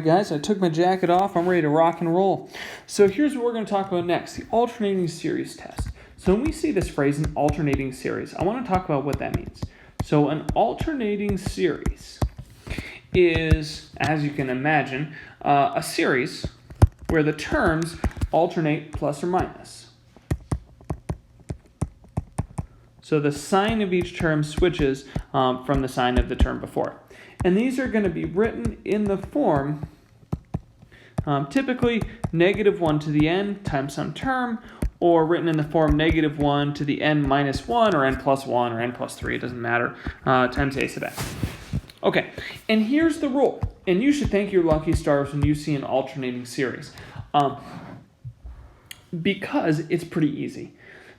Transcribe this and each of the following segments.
Guys, I took my jacket off. I'm ready to rock and roll. So here's what we're going to talk about next, the alternating series test. So when we see this phrase, an alternating series, I want to talk about what that means. So an alternating series is, as you can imagine, a series where the terms alternate plus or minus. So the sign of each term switches from the sign of the term before. And these are going to be written in the form, typically -1 to the n times some term, or written in the form -1 to the n minus 1, or n plus 1, or n plus 3, it doesn't matter, times a sub n. Okay, and here's the rule, and you should thank your lucky stars when you see an alternating series, because it's pretty easy.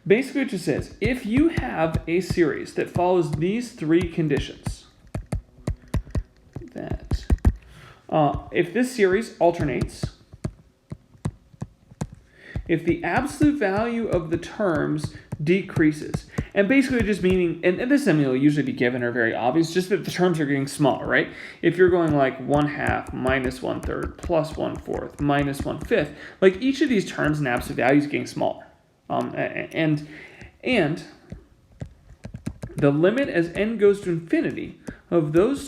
Basically, it just says, if you have a series that follows these three conditions, that if this series alternates, if the absolute value of the terms decreases, and basically just meaning, and this I mean will usually be given or very obvious, just that the terms are getting smaller, right? If you're going like 1/2, minus 1/3, plus 1/4, minus 1/5, like each of these terms in absolute value is getting smaller. And the limit as n goes to infinity of those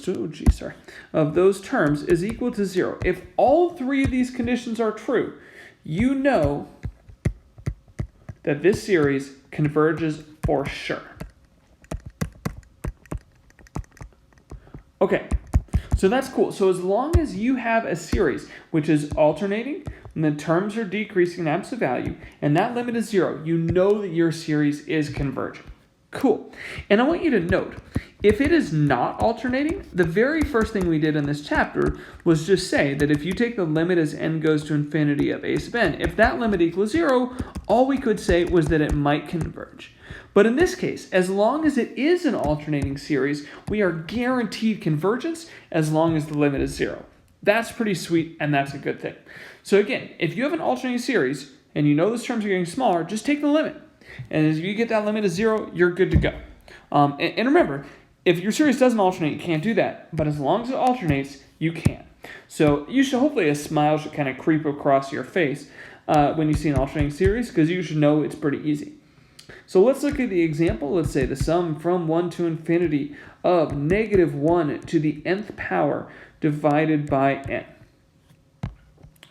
terms is equal to 0. If all three of these conditions are true, you know that this series converges for sure. Okay, so that's cool. So as long as you have a series which is alternating and the terms are decreasing in absolute value and that limit is 0, you know that your series is converging. Cool. And I want you to note, if it is not alternating, the very first thing we did in this chapter was just say that if you take the limit as n goes to infinity of a sub n, if that limit equals 0, all we could say was that it might converge. But in this case, as long as it is an alternating series, we are guaranteed convergence as long as the limit is 0. That's pretty sweet, and that's a good thing. So again, if you have an alternating series and you know those terms are getting smaller, just take the limit. And as you get that limit to 0, you're good to go. And remember, if your series doesn't alternate, you can't do that. But as long as it alternates, you can. So you should, hopefully a smile should kind of creep across your face when you see an alternating series, because you should know it's pretty easy. So let's look at the example. Let's say the sum from 1 to infinity of -1 to the nth power divided by n.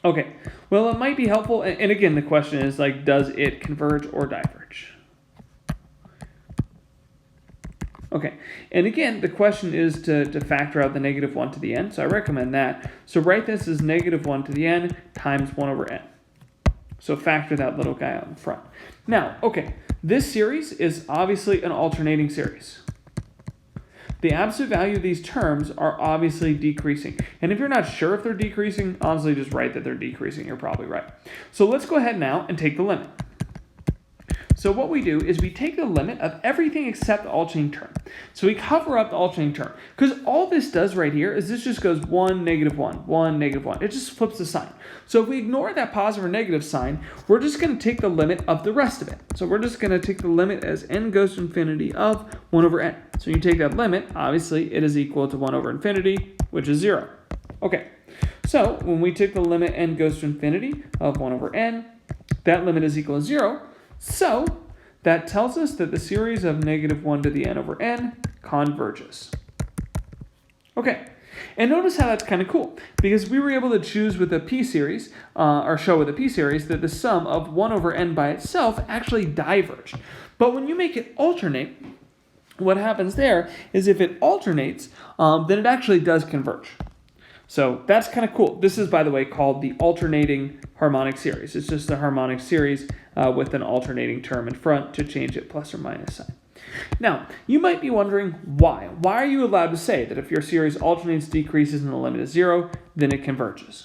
Okay, well, it might be helpful, and again, the question is, like, does it converge or diverge? Okay, and again, the question is to factor out the -1 to the n, so I recommend that. So write this as -1 to the n times 1 over n. So factor that little guy out in front. Now, okay, this series is obviously an alternating series. The absolute value of these terms are obviously decreasing. And if you're not sure if they're decreasing, honestly, just write that they're decreasing. You're probably right. So let's go ahead now and take the limit. So what we do is we take the limit of everything except the alternating term. So we cover up the alternating term. Because all this does right here is this just goes 1, -1, 1, -1. It just flips the sign. So if we ignore that positive or negative sign, we're just going to take the limit of the rest of it. So we're just going to take the limit as n goes to infinity of 1 over n. So you take that limit, obviously it is equal to 1 over infinity, which is 0. Okay, so when we take the limit n goes to infinity of 1 over n, that limit is equal to 0. So that tells us that the series of -1 to the n over n converges. Okay, and notice how that's kind of cool, because we were able to choose with a p-series, or show with a p-series, that the sum of 1 over n by itself actually diverged. But when you make it alternate, what happens there is if it alternates, then it actually does converge. So that's kind of cool. This is, by the way, called the alternating harmonic series. It's just a harmonic series with an alternating term in front to change it plus or minus sign. Now, you might be wondering why. Why are you allowed to say that if your series alternates, decreases, and the limit is 0, then it converges?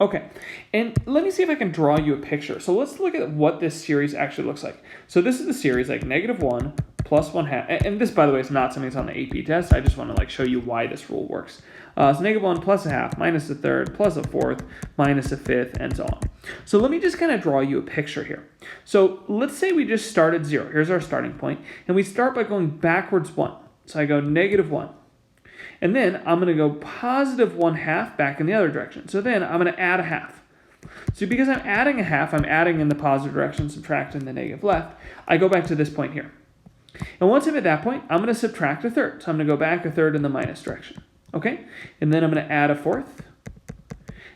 Okay, and let me see if I can draw you a picture. So let's look at what this series actually looks like. So this is the series, like -1 plus 1/2. And this, by the way, is not something that's on the AP test. I just want to show you why this rule works. So -1 plus 1/2 minus 1/3 plus 1/4 minus 1/5 and so on. So let me just kind of draw you a picture here. So let's say we just start at 0. Here's our starting point. And we start by going backwards 1. So I go -1. And then I'm going to go positive 1/2 back in the other direction. So then I'm going to add a half. So because I'm adding a half, I'm adding in the positive direction, subtracting the negative left. I go back to this point here. And once I'm at that point, I'm going to subtract a third. So I'm going to go back a third in the minus direction. Okay? And then I'm going to add a fourth.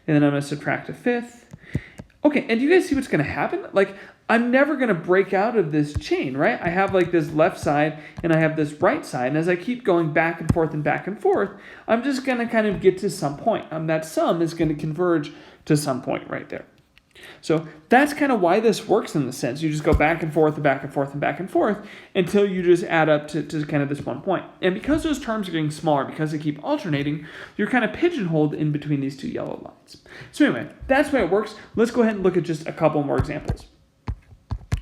And then I'm going to subtract a fifth. Okay, and do you guys see what's going to happen? Like, I'm never going to break out of this chain, right? I have like this left side and I have this right side. And as I keep going back and forth, I'm just going to kind of get to some point. That sum is going to converge to some point right there. So that's kind of why this works in the sense. You just go back and forth and back and forth and back and forth until you just add up to kind of this one point. And because those terms are getting smaller, because they keep alternating, you're kind of pigeonholed in between these two yellow lines. So anyway, that's why it works. Let's go ahead and look at just a couple more examples.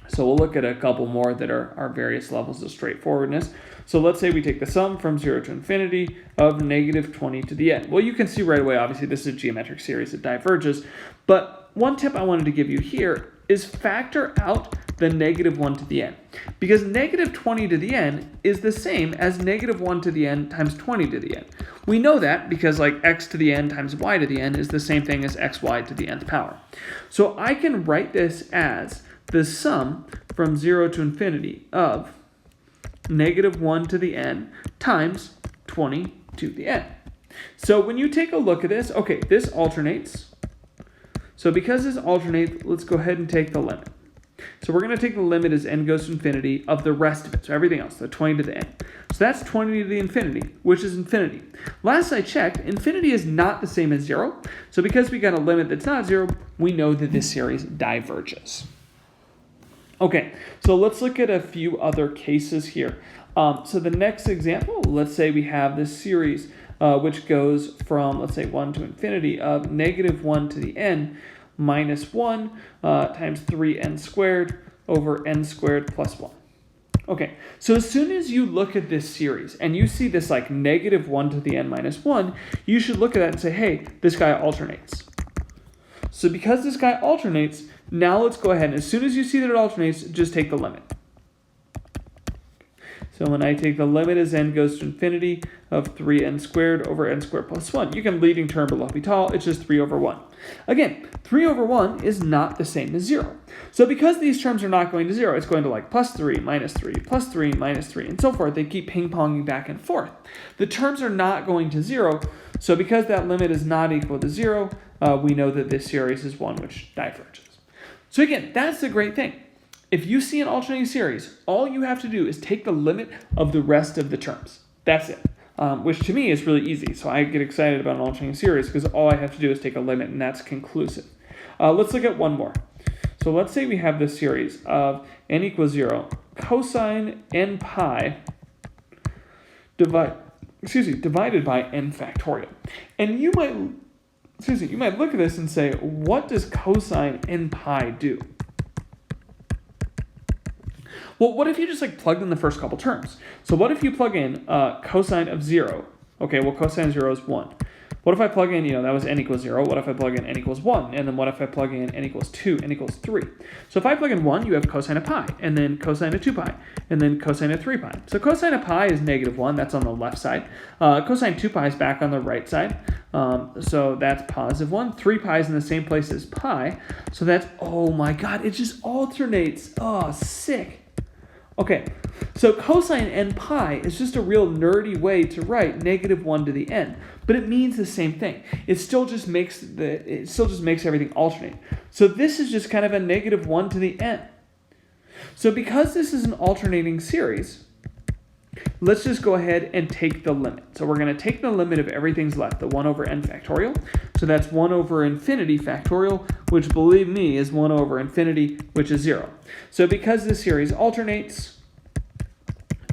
So we'll look at a couple more that are various levels of straightforwardness. So let's say we take the sum from 0 to infinity of negative 20 to the n. Well, you can see right away, obviously, this is a geometric series that diverges. But one tip I wanted to give you here is factor out the negative 1 to the n. Because negative 20 to the n is the same as negative 1 to the n times 20 to the n. We know that because like x to the n times y to the n is the same thing as xy to the nth power. So I can write this as the sum from 0 to infinity of negative 1 to the n times 20 to the n. So when you take a look at this, okay, this alternates. So because this alternates, let's go ahead and take the limit. So we're going to take the limit as n goes to infinity of the rest of it, so everything else, so 20 to the n. So that's 20 to the infinity, which is infinity. Last I checked, infinity is not the same as 0. So because we got a limit that's not 0, we know that this series diverges. Okay, so let's look at a few other cases here. So the next example, let's say we have this series which goes from, let's say, 1 to infinity of negative 1 to the n minus 1 times 3n squared over n squared plus 1. Okay, so as soon as you look at this series and you see this like negative 1 to the n minus 1, you should look at that and say, hey, this guy alternates. So because this guy alternates, now let's go ahead and as soon as you see that it alternates, just take the limit. So when I take the limit as n goes to infinity of 3n squared over n squared plus 1, you can leading term below be tall, it's just 3 over 1. Again, 3 over 1 is not the same as 0. So because these terms are not going to 0, it's going to like plus 3, minus 3, plus 3, minus 3, and so forth. They keep ping-ponging back and forth. The terms are not going to 0, so because that limit is not equal to 0, we know that this series is one which diverges. So again, that's the great thing. If you see an alternating series, all you have to do is take the limit of the rest of the terms. That's it, which to me is really easy. So I get excited about an alternating series because all I have to do is take a limit, and that's conclusive. Let's look at one more. So let's say we have this series of n equals 0, cosine n pi divided by n factorial. And you might look at this and say, what does cosine n pi do? Well, what if you just like plugged in the first couple terms? So what if you plug in cosine of 0? Okay, well, cosine of 0 is 1. What if I plug in, that was n equals 0. What if I plug in n equals 1? And then what if I plug in n equals 2, n equals 3? So if I plug in 1, you have cosine of pi, and then cosine of 2 pi, and then cosine of 3 pi. So cosine of pi is negative 1. That's on the left side. Cosine 2 pi is back on the right side. So that's positive 1. 3 pi is in the same place as pi. So that's, oh my God, it just alternates. Oh, sick. Okay, so cosine n pi is just a real nerdy way to write negative 1 to the n, but it means the same thing. It still just makes everything alternate. So this is just kind of a negative 1 to the n. So because this is an alternating series, let's just go ahead and take the limit. So we're going to take the limit of everything's left, the 1 over n factorial. So that's 1 over infinity factorial, which, believe me, is 1 over infinity, which is 0. So because this series alternates,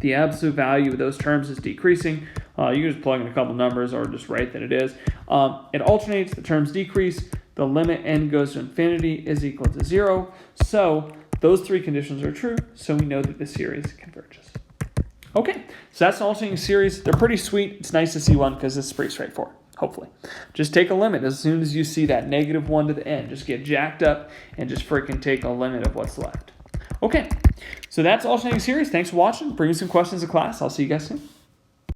the absolute value of those terms is decreasing. You can just plug in a couple numbers or just write that it is. It alternates, the terms decrease, the limit n goes to infinity is equal to 0. So those three conditions are true, so we know that the series converges. Okay, so that's an alternating series. They're pretty sweet. It's nice to see one because it's pretty straightforward, hopefully. Just take a limit as soon as you see that negative 1 to the n. Just get jacked up and just freaking take a limit of what's left. Okay, so that's alternating series. Thanks for watching. Bring me some questions to class. I'll see you guys soon.